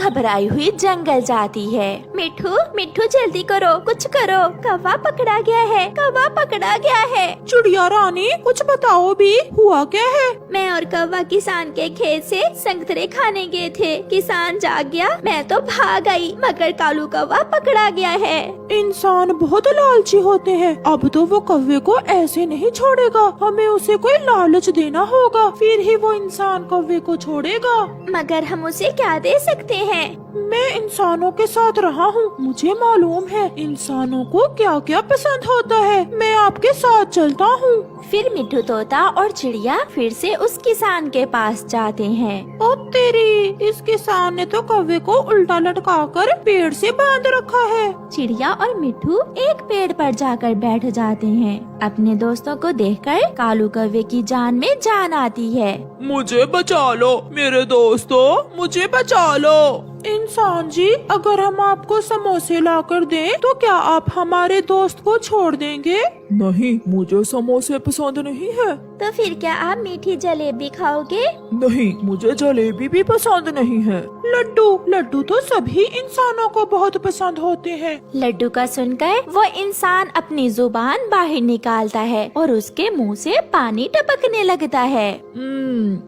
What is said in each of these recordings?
घबराई हुई जंगल जाती है। मिठू मिठू जल्दी करो, कुछ करो, कौवा पकड़ा गया है, कौवा पकड़ा गया है। चिड़िया रानी कुछ बताओ भी, हुआ क्या है? मैं और कौवा किसान के खेत से संतरे खाने गए थे। किसान जाग गया, मैं तो भाग आई, मगर कालू कौवा पकड़ा गया है। इंसान बहुत लालची होते हैं। अब तो वो कौवे को ऐसे नहीं छोड़ेगा, हमें उसे कोई लालच देना होगा, फिर ही वो इंसान कौवे को छोड़ेगा। मगर हम उसे क्या दे सकते हैं? मैं इंसानों के साथ रहा हूँ, मुझे मालूम है इंसानों को क्या क्या पसंद होता है। मैं आपके साथ चलता हूँ। फिर मिठू तोता और चिड़िया फिर से उस किसान के पास जाते हैं। ओ तेरी, इस किसान ने तो कौवे को उल्टा लटकाकर पेड़ से बांध रखा है। चिड़िया और मिठू एक पेड़ पर जाकर बैठ जाते हैं। अपने दोस्तों को देखकर कालू कौवे की जान में जान आती है। मुझे बचा लो मेरे दोस्तों, मुझे बचा लो। इंसान जी, अगर हम आपको समोसे लाकर दें तो क्या आप हमारे दोस्त को छोड़ देंगे? नहीं, मुझे समोसे पसंद नहीं है। तो फिर क्या आप मीठी जलेबी खाओगे? नहीं, मुझे जलेबी भी पसंद नहीं है। लड्डू लड्डू तो सभी इंसानों को बहुत पसंद होते हैं। लड्डू का सुनकर वो इंसान अपनी जुबान बाहर निकालता है और उसके मुंह से पानी टपकने लगता है।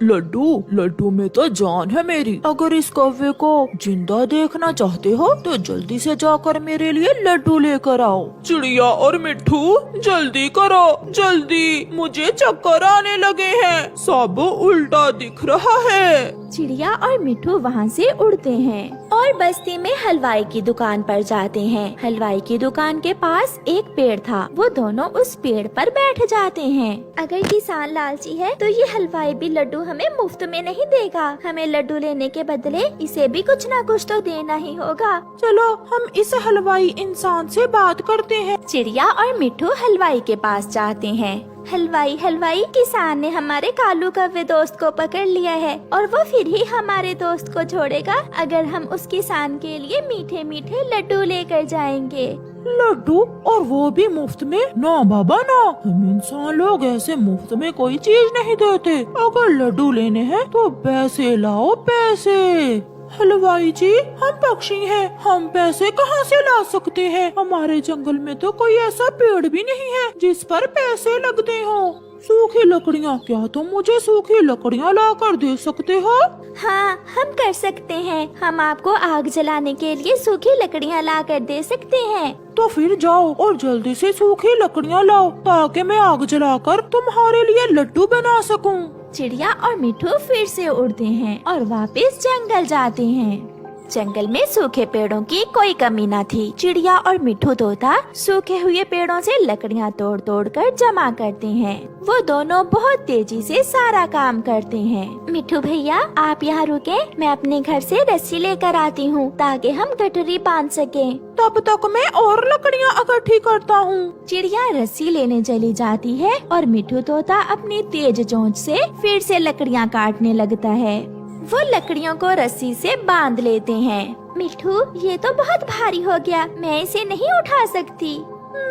लड्डू लड्डू में तो जान है मेरी। अगर इस कौवे को जिंदा देखना चाहते हो तो जल्दी से जाकर मेरे लिए लड्डू लेकर आओ। चिड़िया और मिट्ठू जल्दी करो, जल्दी, मुझे चक्कर आने लगे हैं, सब उल्टा दिख रहा है। चिड़िया और मिठू वहाँ से उड़ते हैं और बस्ती में हलवाई की दुकान पर जाते हैं। हलवाई की दुकान के पास एक पेड़ था, वो दोनों उस पेड़ पर बैठ जाते हैं। अगर किसान लालची है तो ये हलवाई भी लड्डू हमें मुफ्त में नहीं देगा। हमें लड्डू लेने के बदले इसे भी कुछ न कुछ तो देना ही होगा। चलो हम इस हलवाई इंसान से बात करते हैं। चिड़िया और मिठू हलवाई के पास जाते हैं। हलवाई हलवाई, किसान ने हमारे कालू कौवे दोस्त को पकड़ लिया है और वो फिर ही हमारे दोस्त को छोड़ेगा अगर हम उस किसान के लिए मीठे मीठे लड्डू लेकर जाएंगे। लड्डू, और वो भी मुफ्त में? ना बाबा ना, हम इंसान लोग ऐसे मुफ्त में कोई चीज नहीं देते। अगर लड्डू लेने हैं तो पैसे लाओ, पैसे। हलवाई जी, हम पक्षी हैं, हम पैसे कहाँ से ला सकते हैं? हमारे जंगल में तो कोई ऐसा पेड़ भी नहीं है जिस पर पैसे लगते हो। सूखी लकड़ियाँ, क्या तुम मुझे सूखी लकड़ियाँ ला कर दे सकते हो? हाँ, हम कर सकते हैं। हम आपको आग जलाने के लिए सूखी लकड़ियाँ ला कर दे सकते हैं। तो फिर जाओ और जल्दी से सूखी लकड़ियाँ लाओ ताकि मैं आग जलाकर तुम्हारे लिए लड्डू बना सकूं। चिड़िया और मिठू फिर से उड़ते हैं और वापस जंगल जाते हैं। जंगल में सूखे पेड़ों की कोई कमी न थी। चिड़िया और मिठू तोता सूखे हुए पेड़ों से लकड़ियाँ तोड़ तोड़ कर जमा करते हैं। वो दोनों बहुत तेजी से सारा काम करते हैं। मिठू भैया, आप यहाँ रुके, मैं अपने घर से रस्सी लेकर आती हूँ ताकि हम गठरी बांध सकें। तब तक मैं और लकड़ियाँ इकट्ठी करता हूँ। चिड़िया रस्सी लेने चली जाती है और मिठू तोता अपनी तेज चोंच से फिर से लकड़ियाँ काटने लगता है। वो लकड़ियों को रस्सी से बांध लेते हैं। मिठू, ये तो बहुत भारी हो गया, मैं इसे नहीं उठा सकती।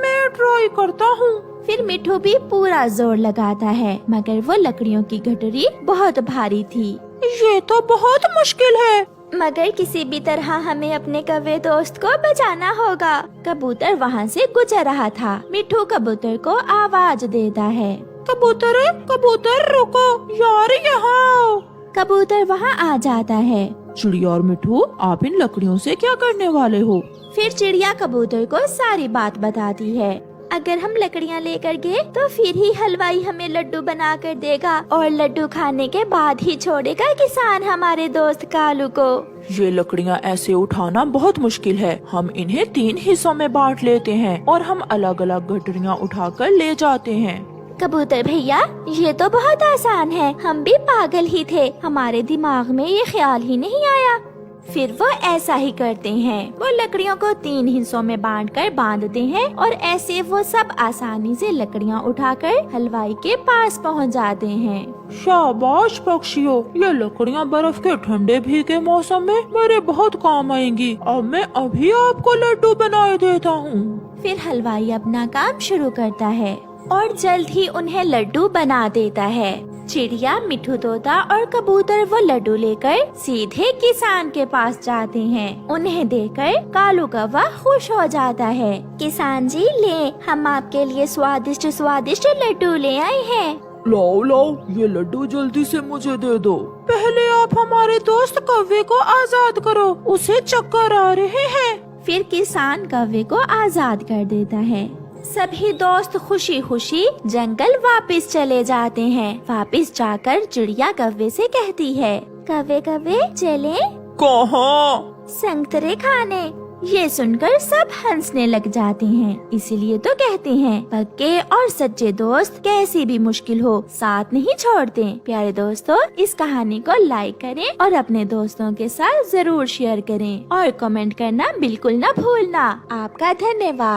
मैं ट्राई करता हूँ। फिर मिठू भी पूरा जोर लगाता है, मगर वो लकड़ियों की गठरी बहुत भारी थी। ये तो बहुत मुश्किल है। मगर किसी भी तरह हमें अपने कौवे दोस्त को बचाना होगा। कबूतर वहाँ से गुजर रहा था। मिठू कबूतर को आवाज देता है, कबूतर कबूतर रुको यार, यहाँ। कबूतर वहाँ आ जाता है। चिड़िया और मिठू, आप इन लकड़ियों से क्या करने वाले हो? फिर चिड़िया कबूतर को सारी बात बताती है। अगर हम लकड़ियाँ लेकर गए तो फिर ही हलवाई हमें लड्डू बना कर देगा और लड्डू खाने के बाद ही छोड़ेगा किसान हमारे दोस्त कालू को। ये लकड़ियाँ ऐसे उठाना बहुत मुश्किल है। हम इन्हें 3 हिस्सों में बांट लेते हैं और हम अलग अलग गठरियाँ उठाकर ले जाते हैं। कबूतर भैया, ये तो बहुत आसान है, हम भी पागल ही थे, हमारे दिमाग में ये ख्याल ही नहीं आया। फिर वो ऐसा ही करते हैं। वो लकड़ियों को 3 हिस्सों में बांटकर बांधते हैं और ऐसे वो सब आसानी से लकड़ियाँ उठाकर हलवाई के पास पहुंच जाते हैं। शाबाश पक्षियों, ये लकड़ियाँ बर्फ के ठंडे भीगे मौसम में मेरे बहुत काम आएंगी। अब मैं अभी आपको लड्डू बनाए देता हूँ। फिर हलवाई अपना काम शुरू करता है और जल्द ही उन्हें लड्डू बना देता है। चिड़िया, मिठू तोता और कबूतर वो लड्डू लेकर सीधे किसान के पास जाते हैं। उन्हें देखकर कालू कौवा खुश हो जाता है। किसान जी, ले, हम आपके लिए स्वादिष्ट स्वादिष्ट लड्डू ले आए हैं। लाओ लाओ, ये लड्डू जल्दी से मुझे दे दो। पहले आप हमारे दोस्त कौवे को आजाद करो, उसे चक्कर आ रहे हैं। फिर किसान कौवे को आजाद कर देता है। सभी दोस्त खुशी खुशी जंगल वापस चले जाते हैं। वापस जाकर चिड़िया कौवे से कहती है, कौवे कौवे चले कहाँ? संतरे खाने। ये सुनकर सब हंसने लग जाते हैं। इसीलिए तो कहते हैं, पक्के और सच्चे दोस्त कैसी भी मुश्किल हो साथ नहीं छोड़ते। प्यारे दोस्तों, इस कहानी को लाइक करें और अपने दोस्तों के साथ जरूर शेयर करें और कमेंट करना बिल्कुल न भूलना। आपका धन्यवाद।